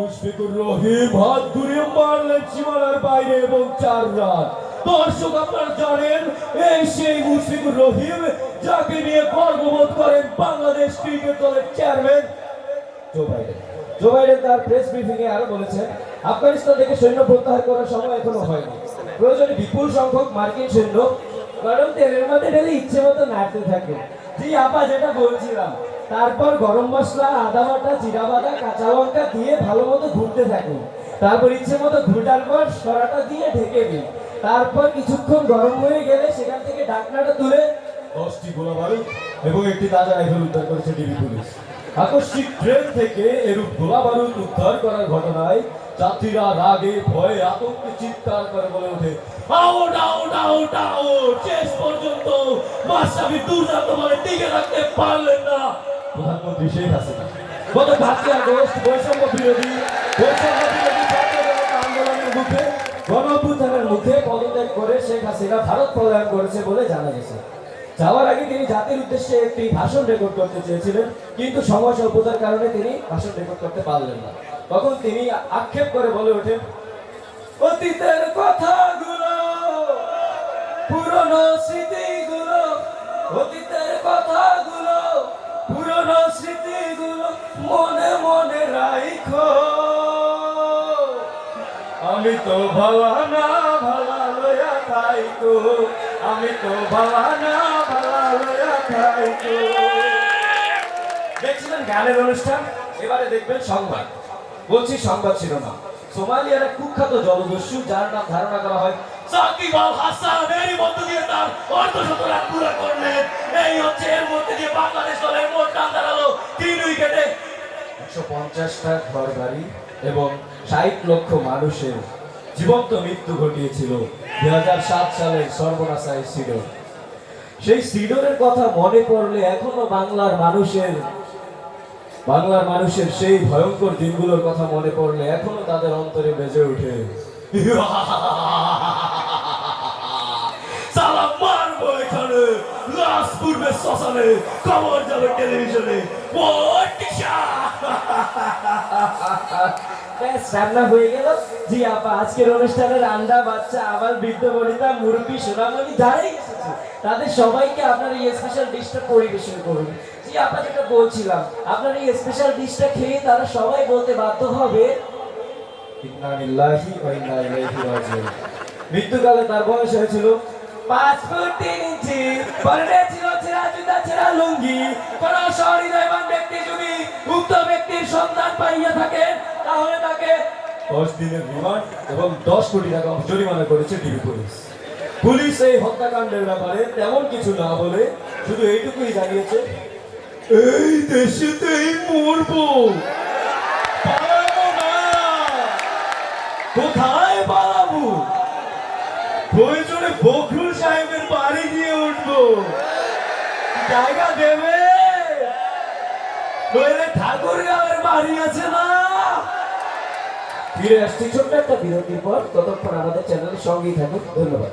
মুশফিকুর রহিম হাত ঘুরিয়ে মারলেন সীমানার বাইরে এবং 4 রান। দর্শক আপনারা জানেন এই সেই মুশফিকুর রহিম যাকে নিয়ে গর্ববোধ করেন বাংলাদেশ ক্রিকেট দলের চেয়ারম্যান জো বাইডেন তার প্রেস ব্রিফিং এ আরো বলেছেন, আফগানিস্তান থেকে সৈন্য প্রত্যাহার করার সময় এখনো হয়নি। প্রয়োজনে বিপুল সংখ্যক মার্কিন সৈন্য গরম তেলের মধ্যে ঢেলে ইচ্ছে মতো নাড়তে থাকে। জি আপা, যেটা বলছিলাম, তারপর গরম মশলা, আদা বাটা, জিরা বাটা, কাঁচা লঙ্কা দিয়ে ভালো মতো ঘুরতে থাকুন। তারপর ইচ্ছে মতো ঘুরটার পর সরাটা দিয়ে ঢেকে দিন। তারপর কিছুক্ষণ গরম হয়ে গেলে সেখান থেকে ঢাকনাটা তুলে 10টি গোলা বারুদ এবং একটি তাজা রাইফেল উদ্ধার করেছে ডিবি পুলিশ। আকস্মিক ট্রেন থেকে এরূপ গোলা বারুদ উদ্ধার করার ঘটনায় যাত্রীরা রাগে ভয়ে আতঙ্কে চিৎকার করে বলে ওঠে, আউট আউট আউট আউট। শেষ পর্যন্ত মাশরাফি দুর্দান্ত বলে টিকে রাখতে পারলেন না প্রধানমন্ত্রী শেখ হাসিনা। গত 5 আগস্ট বৈষম্য বিরোধী আন্দোলনের মুখে গণঅভ্যুত্থানের মুখে পদত্যাগ করে শেখ হাসিনা ভারত পলায়ন করেছে বলে জানা গেছে। যাওয়ার আগে তিনি জাতির উদ্দেশ্যে একটি ভাষণ রেকর্ড করতে চেয়েছিলেন, কিন্তু সময় স্বল্পতার কারণে তিনি ভাষণ রেকর্ড করতে পারলেন না। তখন তিনি আক্ষেপ করে বলে ওঠেন, অতীতের কথাগুলো, পুরনো স্মৃতিগুলো, অতীতের কথাগুলো, পুরনো স্মৃতিগুলো মনে মনে রাখো। আমি তো ভাবানা ভালা লয়া থাইকো, আমি তো ভাবানা ভালা লয়া থাইকো। দেখছিলেন গানের অনুষ্ঠান, এবারে দেখবেন সংবাদ। বলছি সংবাদ শিরোনাম, সোমালিয়ার এক কুখ্যাত জলদস্যু যার নাম ধারণা করা হয় সাকিব আল হাসান এরই মধ্য দিয়ে তার অর্ধশত রান পুরো করলেন। এই হচ্ছে এর মধ্যে দিয়ে বাংলাদেশ দলের মোট রান দাঁড়ালো 3 উইকেটে। 150টা ঘর বাড়ি এবং 60 লক্ষ মানুষের জীবন্ত মৃত্যু ঘটিয়েছিল 2007 সালের সর্বনাশা সিডর। সেই সিডরের কথা মনে পড়লে এখনো বাংলার মানুষের সেই ভয়ঙ্কর দিনগুলোর কথা মনে পড়লে এখনো তাদের অন্তরে বেজে ওঠে, সালাম মারবো এখানে, লাশ পূর্বে শ্মশানে, খবর যাবে টেলিভিশনে। রান্না হয়ে গেল। জি আপা, আজকের অনুষ্ঠানের আন্ডা বাচ্চা আবার বৃদ্ধ বনিতা মুরব্বী সোনামণি যারাই এসেছে তাদের সবাইকে আপনার এই স্পেশাল ডিশটা পরিবেশন করুন। জি আপা, যেটা বলছিলাম, আপনার এই স্পেশাল ডিশটা খেয়ে তারা সবাই বলতে বাধ্য হবে, ইন্না লিল্লাহি ওয়া ইন্না ইলাইহি রাজিউন। মৃত্যুকালে তার বয়স হয়েছিল 5 ফুট 3 ইঞ্চি। পরনে ছিল ছেঁড়া জুতা, ছেঁড়া লুঙ্গি। কোন সহৃদয়বান ব্যক্তি যদি উক্ত ব্যক্তির সন্ধান পাইয়া থাকেন তাহলে তাকে 10 দিনের রিমান্ড এবং 10 কোটি টাকা জরিমানা করেছে ডিবি পুলিশ। পুলিশ এই হত্যাকাণ্ডের ব্যাপারে তেমন কিছু না বলে শুধু এইটুকুই জানিয়েছে, এই দেশেতেই মরবো, পালাবো না। কোথায় পালাবো? প্রয়োজনে ফখরুল সাহেবের বাড়ি গিয়ে উঠবো, জায়গা দেবে? নইলে ঠাকুরগাঁওয়ের বাড়ি আছে না। ফিরে আসছি ছোট্ট একটা বিরতির পর, ততক্ষণ আমাদের চ্যানেলের সঙ্গেই থাকুন। ধন্যবাদ।